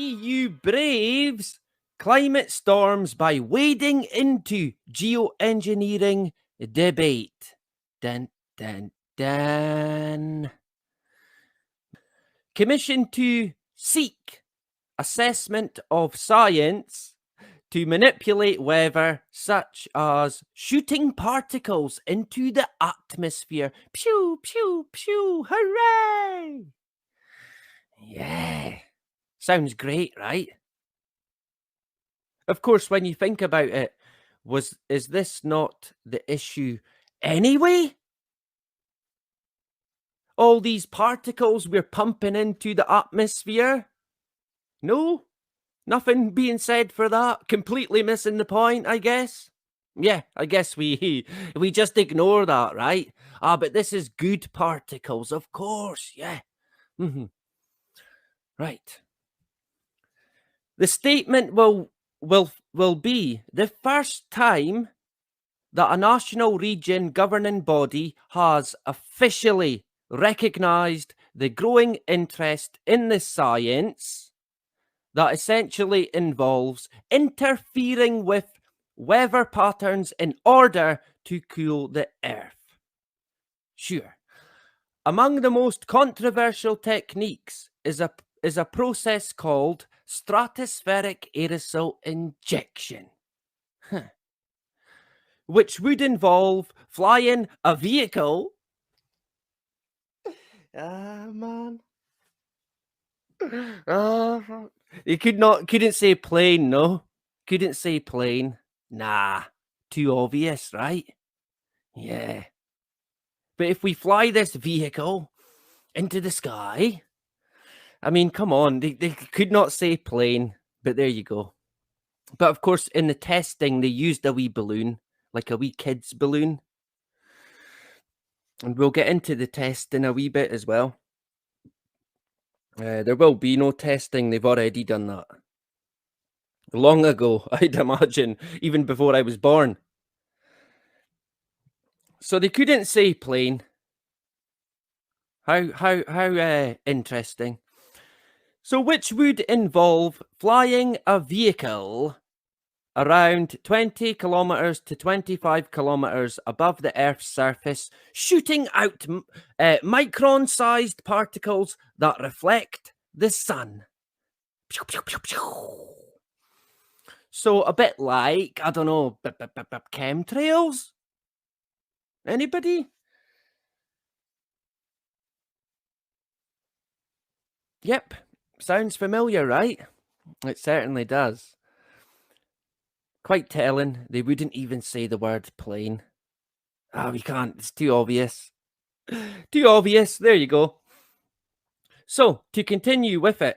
EU braves climate storms by wading into geoengineering debate. Dun, dun, dun. Commission to seek assessment of science to manipulate weather, such as shooting particles into the atmosphere. Pew, pew, pew, hooray! Yeah, sounds great, right? Of course, when you think about it, is this not the issue anyway? All these particles we're pumping into the atmosphere? No? Nothing being said for that? Completely missing the point, I guess? Yeah, I guess we we just ignore that, right? Ah, but this is good particles, of course, yeah. Right. The statement will be the first time that a national region governing body has officially recognised the growing interest in the science that essentially involves interfering with weather patterns in order to cool the earth. Sure. Among the most controversial techniques is a process called stratospheric aerosol injection, which would involve flying a vehicle. Ah, man. You couldn't say plane, no? Couldn't say plane. Nah, too obvious, right? Yeah. But if we fly this vehicle into the sky, I mean, come on, they could not say plane, but there you go. But of course, in the testing, they used a wee balloon, like a wee kid's balloon. And we'll get into the test in a wee bit as well. There will be no testing, they've already done that. Long ago, I'd imagine, even before I was born. So they couldn't say plane. How interesting. So which would involve flying a vehicle around 20 kilometers to 25 kilometers above the Earth's surface, shooting out micron-sized particles that reflect the sun. Pew, pew, pew, pew. So a bit like, I don't know, chemtrails? Anybody? Yep. Sounds familiar, right? It certainly does. Quite telling, they wouldn't even say the word plane. Ah, we can't, it's too obvious. Too obvious, there you go. So, to continue with it,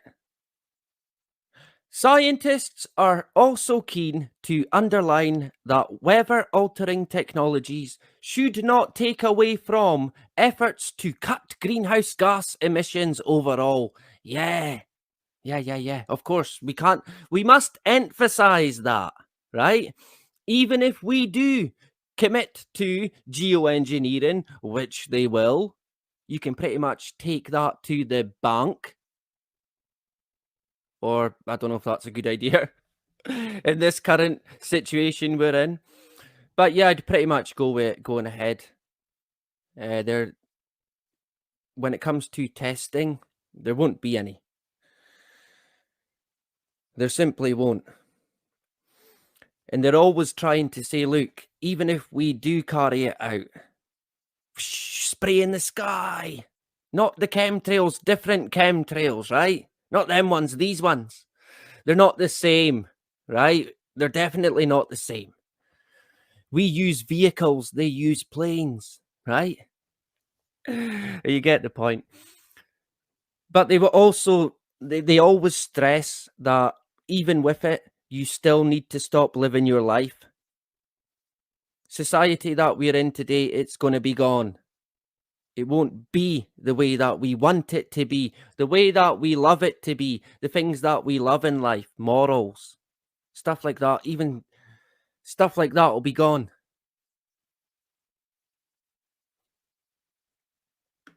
scientists are also keen to underline that weather-altering technologies should not take away from efforts to cut greenhouse gas emissions overall. Yeah. Of course, we must emphasize that, right? Even if we do commit to geoengineering, which they will, you can pretty much take that to the bank. Or I don't know if that's a good idea in this current situation we're in. But yeah, I'd pretty much go with it going ahead. There, when it comes to testing, there won't be any. There simply won't. And they're always trying to say, look, even if we do carry it out, spray in the sky. Not the chemtrails, different chemtrails, right? Not them ones, these ones. They're not the same, right? They're definitely not the same. We use vehicles, they use planes, right? You get the point. But they were also, they always stress that even with it, you still need to stop living your life. Society that we're in today, it's going to be gone. It won't be the way that we want it to be, the way that we love it to be, the things that we love in life, morals, stuff like that, even stuff like that will be gone.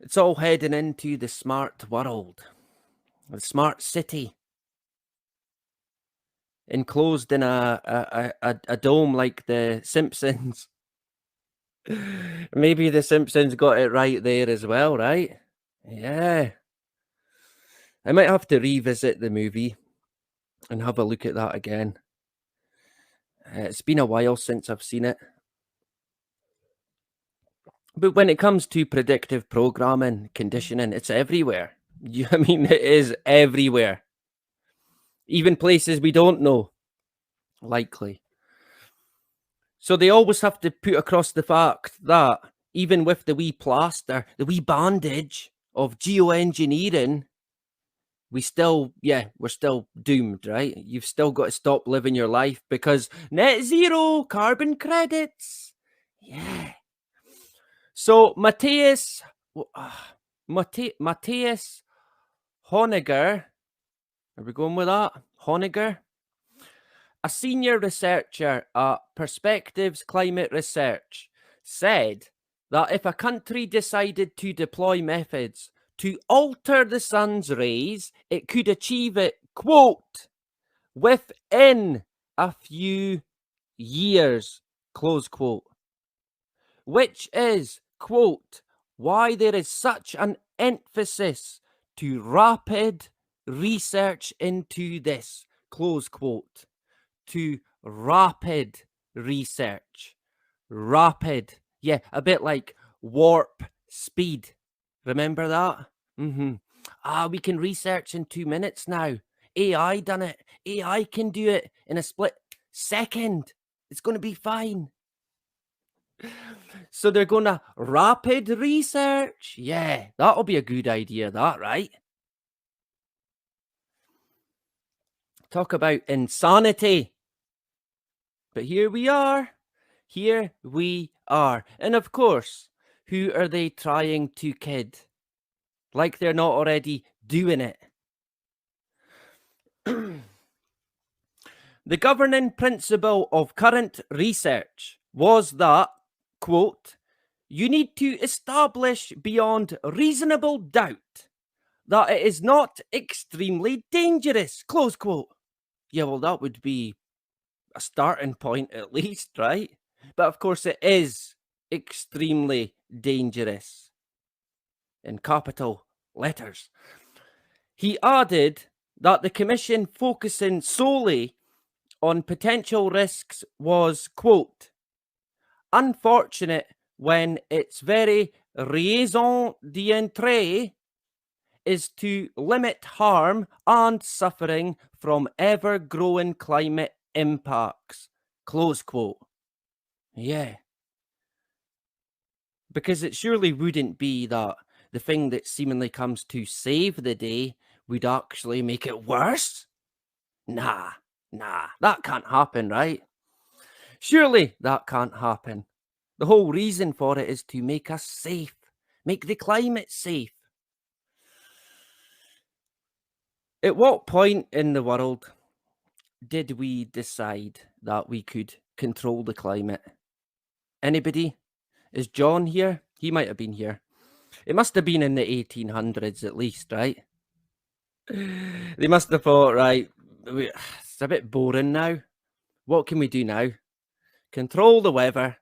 It's all heading into the smart world, the smart city. enclosed in a dome like the Simpsons. Maybe the Simpsons got it right there as well, right? Yeah. I might have to revisit the movie and have a look at that again. It's been a while since I've seen it. But when it comes to predictive programming, conditioning, it's everywhere. I mean, it is everywhere. Even places we don't know, likely. So they always have to put across the fact that even with the wee plaster, the wee bandage of geoengineering, we're still doomed, right? You've still got to stop living your life because net zero carbon credits. Yeah. So Matthias Honegger, are we going with that? Honegger, a senior researcher at Perspectives Climate Research, said that if a country decided to deploy methods to alter the sun's rays, it could achieve it, quote, within a few years, close quote. Which is, quote, why there is such an emphasis to rapid research into this, close quote. To rapid research. Rapid. Yeah, a bit like warp speed. Remember that? We can research in 2 minutes now. AI done it. AI can do it in a split second. It's going to be fine. So they're going to rapid research. Yeah, that'll be a good idea, that, right? Talk about insanity. But here we are. Here we are. And of course, who are they trying to kid? Like they're not already doing it. The governing principle of current research was that, quote, you need to establish beyond reasonable doubt that it is not extremely dangerous, close quote. Yeah, well, that would be a starting point at least, right? But of course, it is extremely dangerous in capital letters. He added that the commission focusing solely on potential risks was, quote, unfortunate when its very raison d'etre is to limit harm and suffering from ever-growing climate impacts, close quote. Yeah. Because it surely wouldn't be that the thing that seemingly comes to save the day would actually make it worse. Nah, that can't happen, right? Surely that can't happen. The whole reason for it is to make us safe, make the climate safe. At what point in the world did we decide that we could control the climate? Anybody? Is John here? He might have been here. It must have been in the 1800s at least, right? They must have thought, right, it's a bit boring now. What can we do now? Control the weather.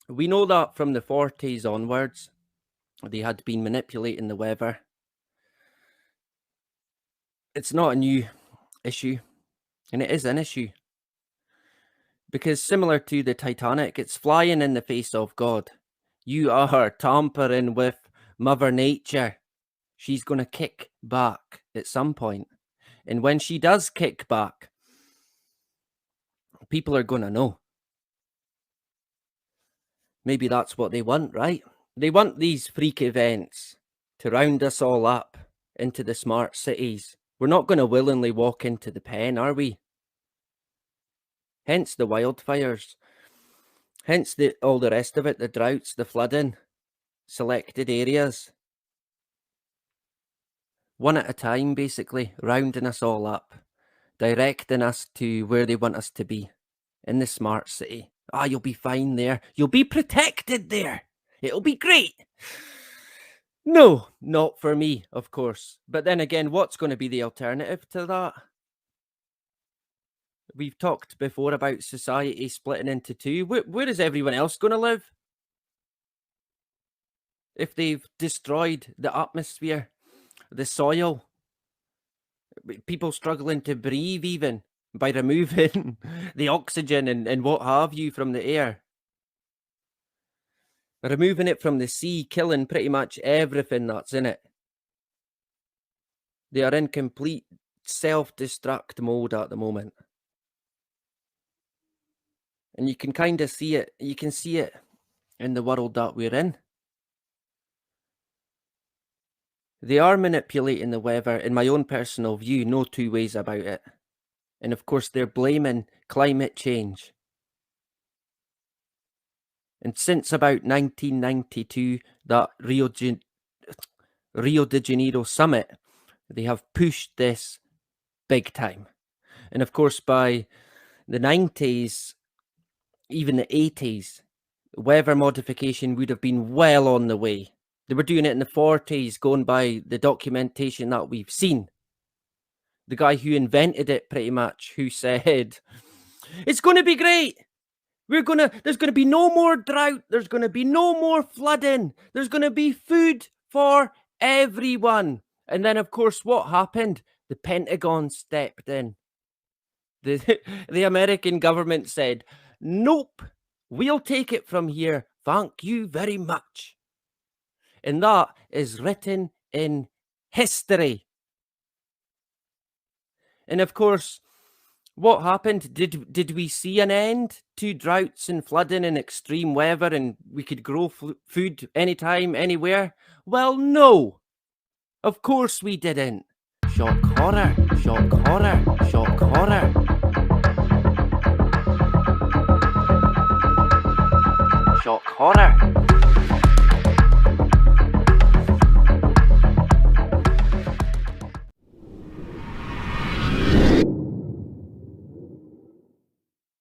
We know that from the 40s onwards, they had been manipulating the weather. It's not a new issue, and it is an issue. Because similar to the Titanic, it's flying in the face of God. You are tampering with Mother Nature. She's going to kick back at some point. And when she does kick back, people are going to know. Maybe that's what they want, right? They want these freak events to round us all up into the smart cities. We're not going to willingly walk into the pen, are we? Hence the wildfires. Hence all the rest of it, the droughts, the flooding, selected areas. One at a time, basically, rounding us all up, directing us to where they want us to be, in the smart city. You'll be fine there. You'll be protected there. It'll be great. No, not for me, of course. But then again, what's going to be the alternative to that? We've talked before about society splitting into two. Where is everyone else going to live? If they've destroyed the atmosphere, the soil, people struggling to breathe even by removing the oxygen and what have you from the air. Removing it from the sea, killing pretty much everything that's in it. They are in complete self-destruct mode at the moment. And you can kind of see it. You can see it in the world that we're in. They are manipulating the weather, in my own personal view, no two ways about it. And of course, they're blaming climate change. And since about 1992, that Rio de Janeiro summit, they have pushed this big time. And of course, by the 90s, even the 80s, weather modification would have been well on the way. They were doing it in the 40s, going by the documentation that we've seen. The guy who invented it, pretty much, who said, it's going to be great. There's going to be no more drought. There's going to be no more flooding. There's going to be food for everyone. And then, of course, what happened? The Pentagon stepped in. The American government said, nope, we'll take it from here. Thank you very much. And that is written in history. And of course, what happened? Did we see an end to droughts and flooding and extreme weather and we could grow food anytime, anywhere? Well, no. Of course we didn't. Shock horror, shock horror, shock horror. Shock horror.